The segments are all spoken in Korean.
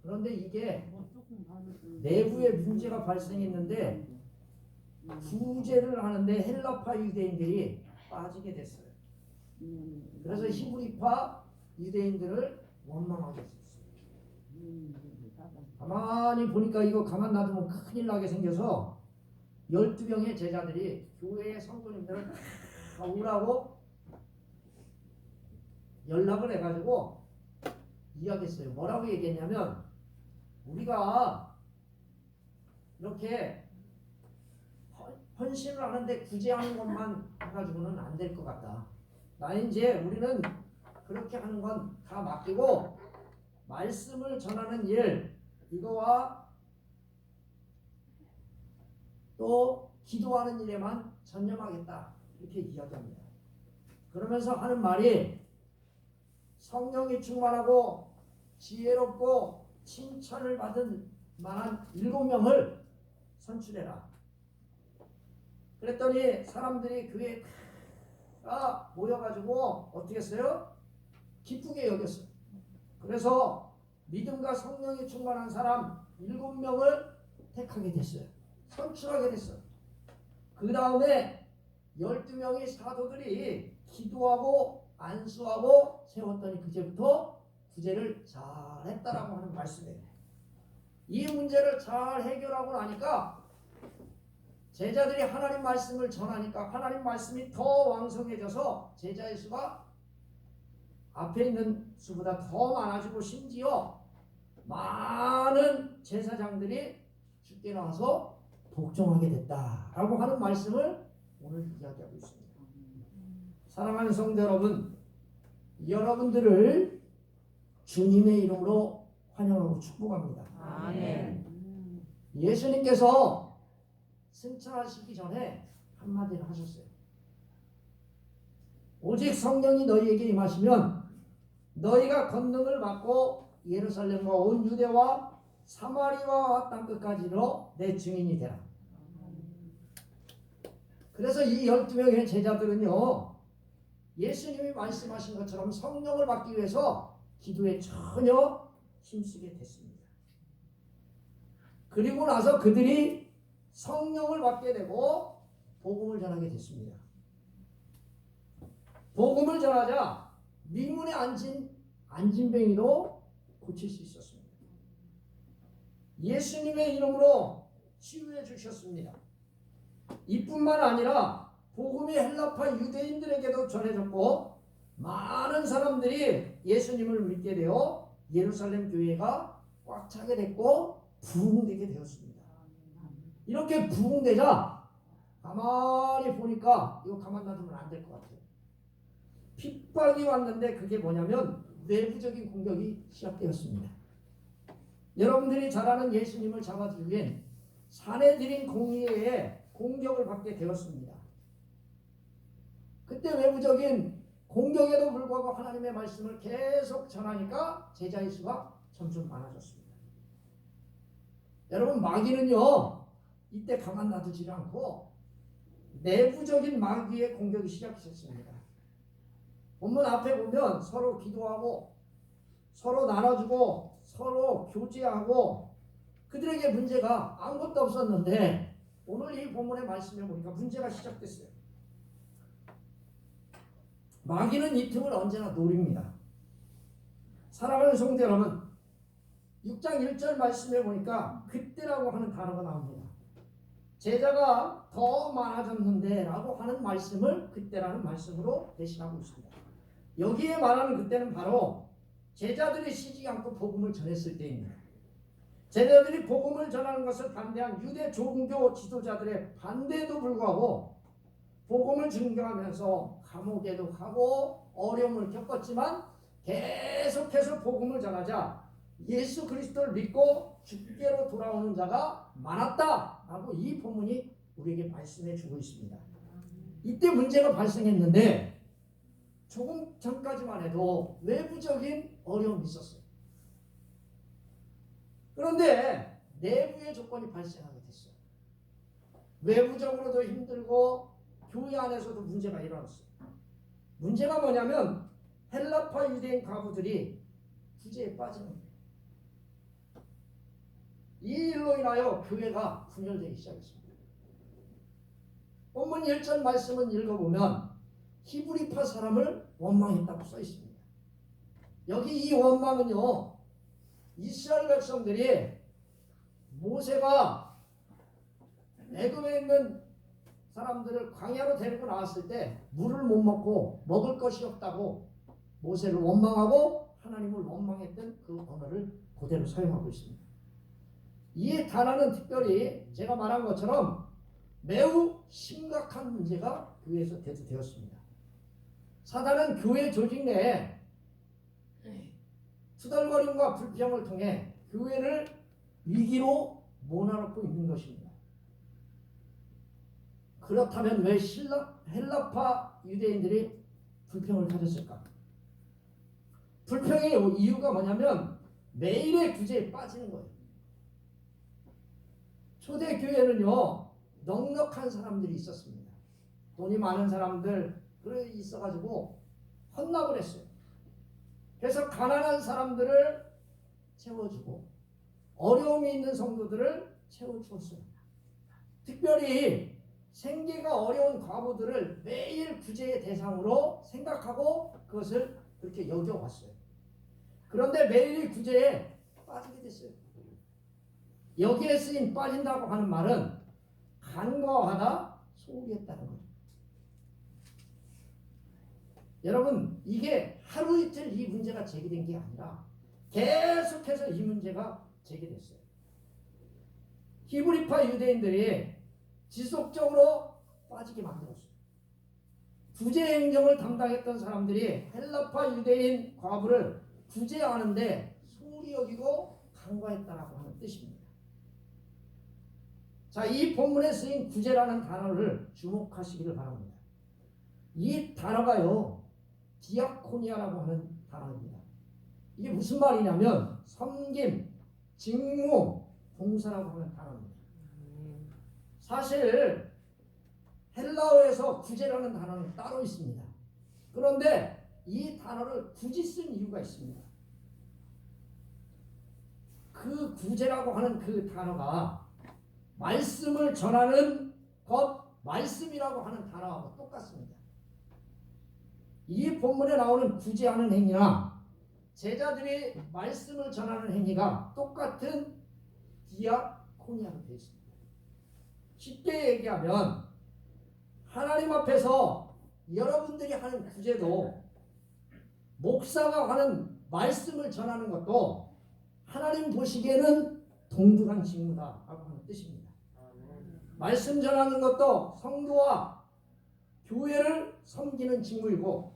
그런데 이게 내부에 문제가 발생했는데 구제를 하는데 헬라파 유대인들이 빠지게 됐어요. 그래서 히브리파 유대인들을 원망하게 됐어요. 가만히 보니까 이거 가만 놔두면 큰일 나게 생겨서 12명의 제자들이 교회의 성도님들을 다 오라고 연락을 해가지고 이야기했어요. 뭐라고 얘기했냐면 우리가 이렇게 헌신을 하는데 구제하는 것만 해가지고는 안 될 것 같다. 나 이제 우리는 그렇게 하는 건 다 맡기고 말씀을 전하는 일 이거와 또 기도하는 일에만 전념하겠다. 이렇게 이야기합니다. 그러면서 하는 말이 성령이 충만하고 지혜롭고 칭찬을 받은 만한 7명을 선출해라. 그랬더니 사람들이 교회에 다 모여가지고 어떻게 했어요? 기쁘게 여겼어요. 그래서 믿음과 성령이 충만한 사람 7명을 택하게 됐어요. 선출하게 됐어요. 그 다음에 12명의 사도들이 기도하고 안수하고 세웠더니 그제부터 구제를 잘했다라고 하는 말씀이에요. 이 문제를 잘 해결하고 나니까 제자들이 하나님 말씀을 전하니까 하나님 말씀이 더 왕성해져서 제자의 수가 앞에 있는 수보다 더 많아지고 심지어 많은 제사장들이 주께 나와서 복종하게 됐다라고 하는 말씀을 오늘 이야기하고 있습니다. 사랑하는 성도 여러분, 여러분들을 주님의 이름으로 환영하고 축복합니다. 아멘. 예수님께서 승천하시기 전에 한마디를 하셨어요. 오직 성령이 너희에게 임하시면 너희가 권능을 받고 예루살렘과 온 유대와 사마리아와 땅끝까지로 내 증인이 되라. 그래서 이 12명의 제자들은요, 예수님이 말씀하신 것처럼 성령을 받기 위해서 기도에 전혀 힘쓰게 됐습니다. 그리고 나서 그들이 성령을 받게 되고 복음을 전하게 됐습니다. 복음을 전하자 미문에 앉은 안진뱅이도 고칠 수 있었습니다. 예수님의 이름으로 치유해 주셨습니다. 이뿐만 아니라 복음이 헬라파 유대인들에게도 전해졌고 많은 사람들이 예수님을 믿게 되어 예루살렘 교회가 꽉 차게 됐고 부흥되게 되었습니다. 이렇게 부흥되자 가만히 보니까 이거 가만 놔두면 안 될 것 같아요. 핍박이 왔는데 그게 뭐냐면 내부적인 공격이 시작되었습니다. 여러분들이 잘 아는 예수님을 잡아들기엔 사내들인 공의회에 공격을 받게 되었습니다. 그때 외부적인 공격에도 불구하고 하나님의 말씀을 계속 전하니까 제자의 수가 점점 많아졌습니다. 여러분, 마귀는요 이때 가만 놔두지 않고 내부적인 마귀의 공격이 시작했습니다. 본문 앞에 보면 서로 기도하고 서로 나눠주고 서로 교제하고 그들에게 문제가 아무것도 없었는데 오늘 이 본문의 말씀에 보니까 문제가 시작됐어요. 마귀는 이 틈을 언제나 노립니다. 사랑하는 성도 여러분, 6장 1절 말씀에 보니까 그때라고 하는 단어가 나옵니다. 제자가 더 많아졌는데 라고 하는 말씀을 그때라는 말씀으로 대신하고 있습니다. 여기에 말하는 그때는 바로 제자들이 쉬지 않고 복음을 전했을 때입니다. 제자들이 복음을 전하는 것을 반대한 유대 종교 지도자들의 반대에도 불구하고 복음을 증거하면서 감옥에도 가고 어려움을 겪었지만 계속해서 복음을 전하자 예수 그리스도를 믿고 주께로 돌아오는 자가 많았다라고 이 본문이 우리에게 말씀해 주고 있습니다. 이때 문제가 발생했는데 조금 전까지만 해도 외부적인 어려움이 있었어요. 그런데 내부의 조건이 발생하게 됐어요. 외부적으로도 힘들고 교회 안에서도 문제가 일어났어요. 문제가 뭐냐면 헬라파 유대인 가부들이 구제에 빠지는 거예요. 일로 인하여 교회가 분열되기 시작했습니다. 본문 1절 말씀을 읽어보면 히브리파 사람을 원망했다고 써 있습니다. 여기 이 원망은요, 이스라엘 백성들이 모세가 애굽에 있는 사람들을 광야로 데리고 나왔을 때 물을 못 먹고 먹을 것이 없다고 모세를 원망하고 하나님을 원망했던 그 언어를 그대로 사용하고 있습니다. 이 단어는 특별히 제가 말한 것처럼 매우 심각한 문제가 교회에서 대두되었습니다. 사단은 교회 조직 내에 투덜거림과 불평을 통해 교회를 위기로 몰아넣고 있는 것입니다. 그렇다면 왜 헬라파 유대인들이 불평을 가졌을까? 불평의 이유가 뭐냐면 매일의 구제에 빠지는 거예요. 초대교회는요, 넉넉한 사람들이 있었습니다. 돈이 많은 사람들 있어가지고 헌납을 했어요. 그래서 가난한 사람들을 채워주고 어려움이 있는 성도들을 채워주었어요. 특별히 생계가 어려운 과부들을 매일 구제의 대상으로 생각하고 그것을 그렇게 여겨왔어요. 그런데 매일 구제에 빠지게 됐어요. 여기에 쓰인 빠진다고 하는 말은 간과하다, 소홀히 했다는 거죠. 여러분, 이게 하루 이틀 이 문제가 제기된 게 아니라 계속해서 이 문제가 제기됐어요. 히브리파 유대인들이 지속적으로 빠지게 만들었어요. 구제 행정을 담당했던 사람들이 헬라파 유대인 과부를 구제하는데 소홀히 여기고 간과했다라고 하는 뜻입니다. 자, 이 본문에 쓰인 구제라는 단어를 주목하시기를 바랍니다. 이 단어가요, 디아코니아라고 하는 단어입니다. 이게 무슨 말이냐면 섬김, 직무, 봉사라고 하는 단어입니다. 사실 헬라어에서 구제라는 단어는 따로 있습니다. 그런데 이 단어를 굳이 쓴 이유가 있습니다. 그 구제라고 하는 그 단어가 말씀을 전하는 것, 말씀이라고 하는 단어하고 똑같습니다. 이 본문에 나오는 구제하는 행위나 제자들이 말씀을 전하는 행위가 똑같은 디아코니아로 되어 있습니다. 쉽게 얘기하면 하나님 앞에서 여러분들이 하는 구제도 목사가 하는 말씀을 전하는 것도 하나님 보시기에는 동등한 직무다라고 하는 뜻입니다. 말씀 전하는 것도 성도와 교회를 섬기는 직무이고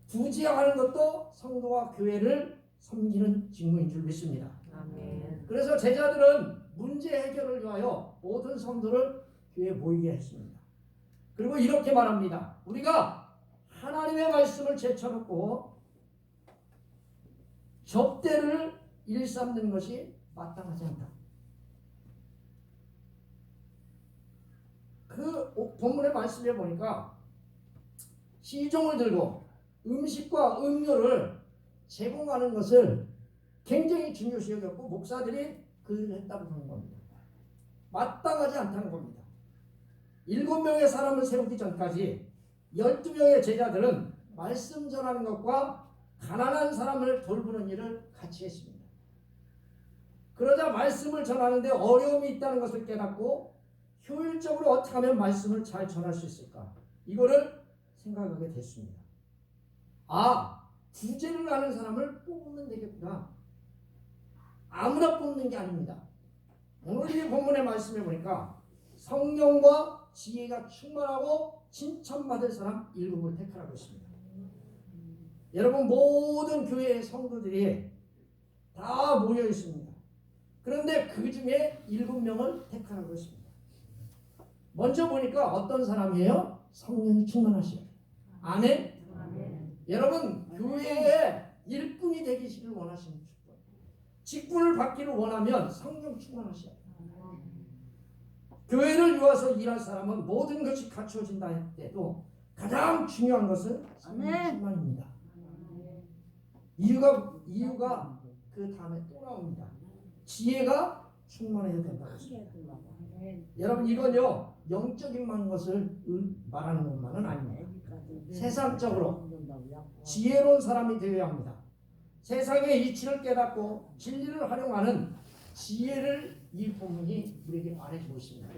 구제하는 것도 성도와 교회를 섬기는 직무인 줄 믿습니다. 아멘. 그래서 제자들은 문제 해결을 위하여 모든 성도를 교회에 모이게 했습니다. 그리고 이렇게 말합니다. 우리가 하나님의 말씀을 제쳐놓고 접대를 일삼는 것이 마땅하지 않다. 그 본문의 말씀에 보니까 시종을 들고 음식과 음료를 제공하는 것을 굉장히 중요시 여겼고 목사들이 그를 했다고 하는 겁니다. 마땅하지 않다는 겁니다. 7명의 사람을 세우기 전까지 12명의 제자들은 말씀 전하는 것과 가난한 사람을 돌보는 일을 같이 했습니다. 그러자 말씀을 전하는데 어려움이 있다는 것을 깨닫고 효율적으로 어떻게 하면 말씀을 잘 전할 수 있을까? 이거를 생각하게 됐습니다. 아, 구제를 하는 사람을 뽑으면 되겠구나. 아무나 뽑는 게 아닙니다. 오늘 이 본문의 말씀에 보니까 성령과 지혜가 충만하고 칭찬받을 사람 7을 택하라고 했습니다. 여러분, 모든 교회의 성도들이 다 모여 있습니다. 그런데 그 중에 7명을 택하라고 했습니다. 먼저 보니까 어떤 사람이에요? 성령이 충만하시오. 아멘? 여러분, 교회의 일꾼이 되기를 원하시는 축복. 직분을 받기를 원하면 성령 충만하시오. 교회를 이루어서 일할 사람은 모든 것이 갖춰진다 할 때도 가장 중요한 것은 성령 충만입니다. 이유가 그 다음에 또 나옵니다. 지혜가 충만해야 된다고 했습니다. 여러분 이건요 영적인 것을 말하는 것만은 아닙니다. 세상적으로 지혜로운 사람이 되어야 합니다. 세상의 이치를 깨닫고 진리를 활용하는 지혜를 이 본문이 우리에게 말해주고 있습니다.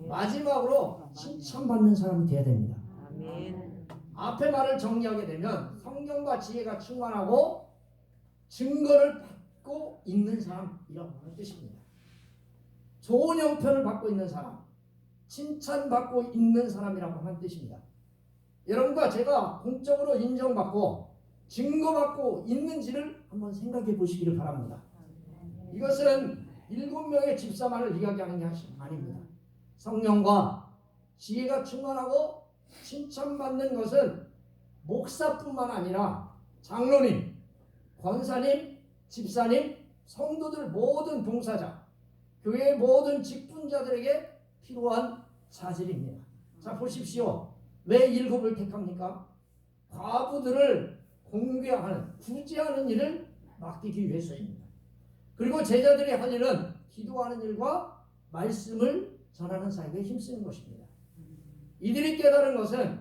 마지막으로 칭찬받는 사람이 되어야 됩니다. 앞에 말을 정리하게 되면 성령과 지혜가 충만하고 증거를 받고 있는 사람이라고 하는 뜻입니다. 좋은 형편을 받고 있는 사람, 칭찬받고 있는 사람이라고 하는 뜻입니다. 여러분과 제가 공적으로 인정받고 증거받고 있는지를 한번 생각해 보시기를 바랍니다. 이것은 7명의 집사만을 이야기하는 게 아닙니다. 성령과 지혜가 충만하고 칭찬받는 것은 목사뿐만 아니라 장로님, 권사님, 집사님, 성도들 모든 봉사자, 교회의 모든 직분자들에게 필요한 사실입니다. 자 보십시오. 왜 7을 택합니까? 과부들을 공개하는, 구제하는 일을 맡기기 위해서입니다. 그리고 제자들이 할 일은 기도하는 일과 말씀을 전하는 사역에 힘쓰는 것입니다. 이들이 깨달은 것은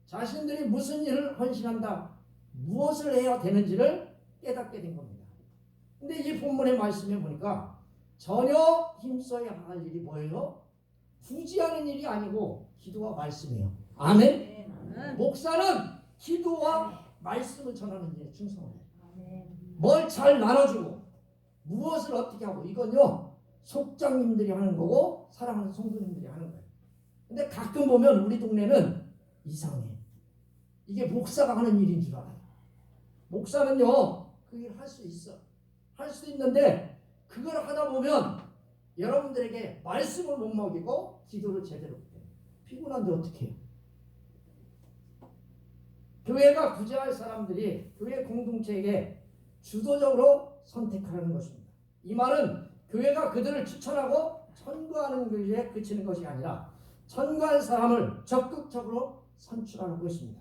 자신들이 무슨 일을 헌신한다, 무엇을 해야 되는지를 깨닫게 된 겁니다. 근데 이 본문의 말씀에 보니까 전혀 힘써야 할 일이 뭐예요? 구제하는 일이 아니고 기도와 말씀이에요. 아멘? 목사는 기도와 말씀을 전하는 일에 충성해요. 뭘 잘 나눠주고 무엇을 어떻게 하고 이건요 속장님들이 하는 거고 사랑하는 성도님들이 하는 거예요. 근데 가끔 보면 우리 동네는 이상해. 이게 목사가 하는 일인 줄 알아요. 목사는요 그 일 할 수 있어. 할 수 있는데 그걸 하다 보면 여러분들에게 말씀을 못 먹이고 기도를 제대로 못해요. 피곤한데 어떻게 해요? 교회가 구제할 사람들이 교회 공동체에게 주도적으로 선택하라는 것입니다. 이 말은 교회가 그들을 추천하고 천거하는 것에 그치는 것이 아니라 천거할 사람을 적극적으로 선출하라고 했습니다.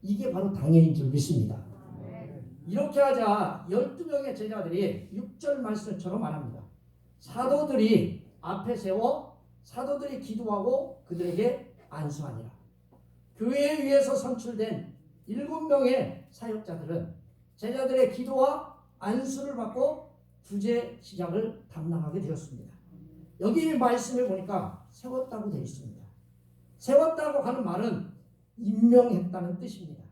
이게 바로 당연인 줄 믿습니다. 이렇게 하자 12명의 제자들이 6절 말씀처럼 말합니다. 사도들이 앞에 세워 사도들이 기도하고 그들에게 안수하니라. 교회에 의해서 선출된 7명의 사역자들은 제자들의 기도와 안수를 받고 구제 시작을 담당하게 되었습니다. 여기 말씀에 보니까 세웠다고 되어 있습니다. 세웠다고 하는 말은 임명했다는 뜻입니다.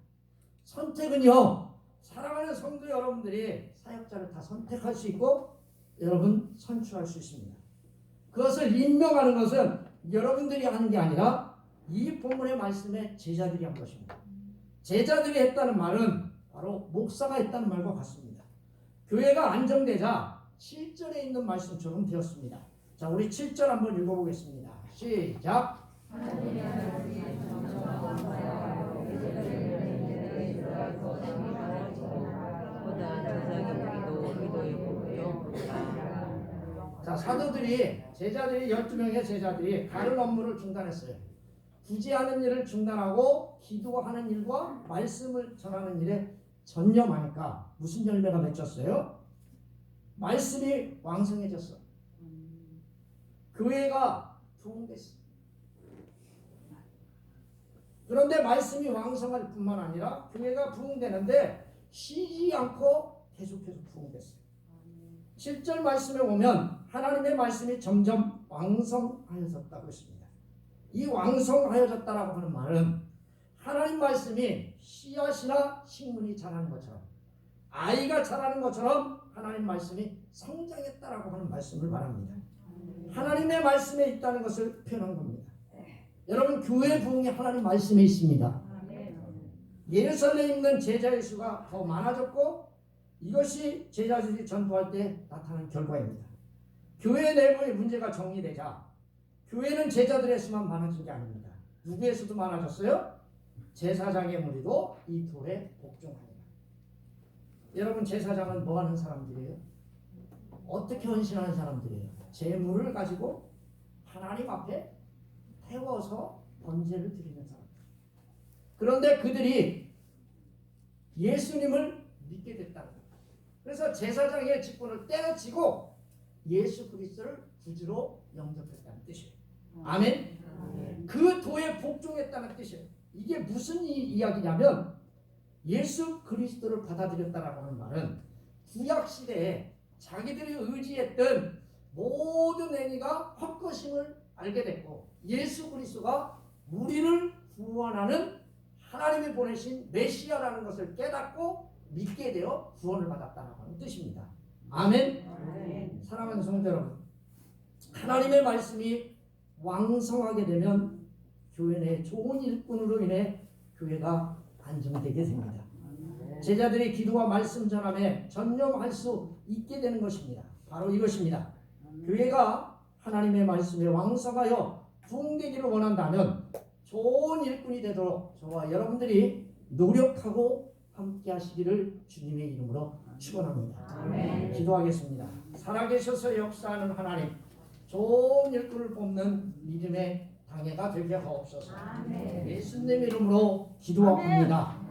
선택은요 사랑하는 성도 여러분들이 사역자를 다 선택할 수 있고 여러분 선출할 수 있습니다. 그것을 임명하는 것은 여러분들이 하는 게 아니라 이 본문의 말씀에 제자들이 한 것입니다. 제자들이 했다는 말은 바로 목사가 했다는 말과 같습니다. 교회가 안정되자 7절에 있는 말씀처럼 되었습니다. 자, 우리 7절 한번 읽어보겠습니다. 시작. 자, 제자들이 12명의 제자들이 다른 업무를 중단했어요. 구제하는 일을 중단하고 기도하는 일과 말씀을 전하는 일에 전념하니까 무슨 열매가 맺혔어요? 말씀이 왕성해졌어. 교회가 부흥됐어. 그런데 말씀이 왕성할 뿐만 아니라 교회가 부흥되는데 쉬지 않고 계속해서 부흥됐어요. 7절 말씀에 보면 하나님의 말씀이 점점 왕성하여졌다고 했습니다. 이 왕성하여졌다라고 하는 말은 하나님 말씀이 씨앗이나 식물이 자라는 것처럼 아이가 자라는 것처럼 하나님 말씀이 성장했다라고 하는 말씀을 말합니다. 하나님의 말씀에 있다는 것을 표현한 겁니다. 여러분 교회 부흥이 하나님 말씀에 있습니다. 예루살렘에 있는 제자의 수가 더 많아졌고 이것이 제자들이 전도할 때 나타난 결과입니다. 교회 내부의 문제가 정리되자 교회는 제자들의 수만 많아진 게 아닙니다. 누구의 수도 많아졌어요? 제사장의 무리도 이 돌에 복종합니다. 여러분 제사장은 뭐 하는 사람들이에요? 어떻게 헌신하는 사람들이에요? 재물을 가지고 하나님 앞에 태워서 번제를 드리는 사람들. 그런데 그들이 예수님을 믿게 됐다는 거예요. 그래서 제사장의 직분을 때려치고 예수 그리스도를 구주로 영접했다는 뜻이에요. 아멘. 그 도에 복종했다는 뜻이에요. 이게 무슨 이야기냐면 예수 그리스도를 받아들였다라고 하는 말은 구약 시대에 자기들이 의지했던 모든 행위가 헛것임을 알게 됐고 예수 그리스도가 우리를 구원하는 하나님이 보내신 메시아라는 것을 깨닫고 믿게 되어 구원을 받았다라고 하는 뜻입니다. 아멘. 사랑하는 성도 여러분, 하나님의 말씀이 왕성하게 되면 교회 내 좋은 일꾼으로 인해 교회가 안정되게 됩니다. 제자들이 기도와 말씀 전함에 전념할 수 있게 되는 것입니다. 바로 이것입니다. 교회가 하나님의 말씀에 왕성하여 부흥되기를 원한다면 좋은 일꾼이 되도록 저와 여러분들이 노력하고 함께 하시기를 주님의 이름으로 축원합니다. 기도하겠습니다. 살아계셔서 역사하는 하나님, 좋은 일꾼을 뽑는 믿음의 당회가 되게 하옵소서. 예수님 이름으로 기도합니다.